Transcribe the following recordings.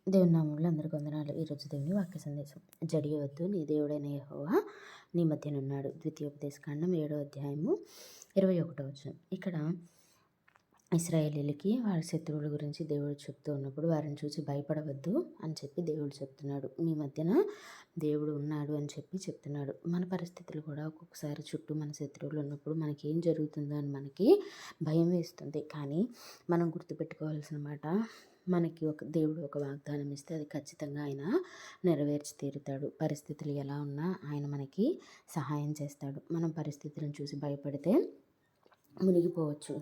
దేవుని నామములో అందరికి వందనాలు. ఈరోజు దేవుని వాక్య సందేశం. జడియవద్దు, నీ దేవుడైన యెహోవా నీ మధ్యనున్నాడు. ద్వితీయోపదేశకాండం 7వ అధ్యాయము 21వ వచనం. ఇక్కడ ఇశ్రాయేలీయులకి వారి శత్రువుల గురించి దేవుడు చెప్తూ ఉన్నప్పుడు వారిని చూసి భయపడవద్దు అని చెప్పి దేవుడు చెప్తున్నాడు. మీ మధ్యన దేవుడు ఉన్నాడు అని చెప్పి చెప్తున్నాడు. మన పరిస్థితులు కూడా ఒక్కొక్కసారి చుట్టూ మన శత్రువులు ఉన్నప్పుడు మనకి ఏం జరుగుతుందో అని మనకి భయం వేస్తుంది. కానీ మనం గుర్తుపెట్టుకోవాల్సిన మాట, మనకి దేవుడు ఒక వాగ్దానం ఇస్తే అది ఖచ్చితంగా ఆయన నెరవేర్చి తీరుతాడు. పరిస్థితులు ఎలా ఉన్నా ఆయన మనకి సహాయం చేస్తాడు. మనం పరిస్థితులను చూసి భయపడితే మునిగిపోవచ్చు.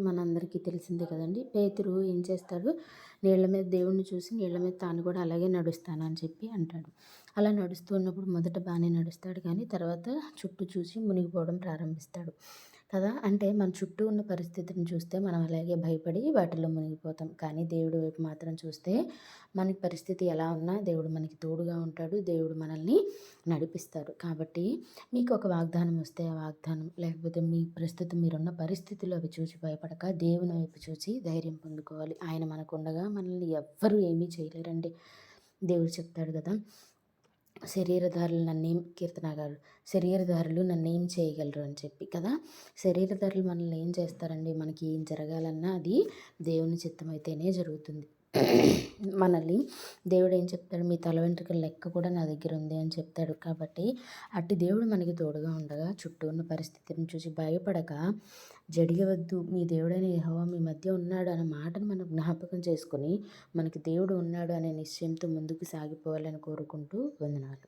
మనందరికీ తెలిసిందే కదండి. పేతురు ఏం చేస్తాడు, నీళ్ళ మీద దేవుడిని చూసి నీళ్ళ మీద తాను కూడా అలాగే నడుస్తాను అని చెప్పి అంటాడు. అలా నడుస్తూ ఉన్నప్పుడు మొదట బాగానే నడుస్తాడు, కానీ తర్వాత చుట్టూ చూసి మునిగిపోవడం ప్రారంభిస్తాడు కదా. అంటే మన చుట్టూ ఉన్న పరిస్థితిని చూస్తే మనం అలాగే భయపడి వాటిలో మునిగిపోతాం. కానీ దేవుడి వైపు మాత్రం చూస్తే మనకి పరిస్థితి ఎలా ఉన్నా దేవుడు మనకి తోడుగా ఉంటాడు. దేవుడు మనల్ని నడిపిస్తాడు. కాబట్టి మీకు ఒక వాగ్దానం వస్తే ఆ వాగ్దానం, లేకపోతే మీ ప్రస్తుతం మీరున్న పరిస్థితులు అవి చూసి భయపడక దేవుని వైపు చూసి ధైర్యం పొందుకోవాలి. ఆయన మనకు ఉండగా మనల్ని ఎవ్వరూ ఏమీ చేయలేరండి. దేవుడు చెప్తాడు కదా, శరీరధారులు నన్నేం చేయగలరు అని చెప్పి కదా. శరీరధారులు మనల్ని ఏం చేస్తారండి? మనకి ఏం జరగాలన్నా అది దేవుని చిత్తం అయితేనే జరుగుతుంది. మనల్ని దేవుడు ఏం చెప్తాడు, మీ తల వెంట్రుకల లెక్క కూడా నా దగ్గర ఉంది అని చెప్తాడు. కాబట్టి అట్టి దేవుడు మనకి తోడుగా ఉండగా చుట్టూ ఉన్న పరిస్థితిని చూసి భయపడక జడియవద్దు, మీ దేవుడైన యెహోవా మీ మధ్య ఉన్నాడు అనే మాటను మనం జ్ఞాపకం చేసుకొని మనకి దేవుడు ఉన్నాడు అనే నిశ్చయంతో ముందుకు సాగిపోవాలని కోరుకుంటూ వందనాలు.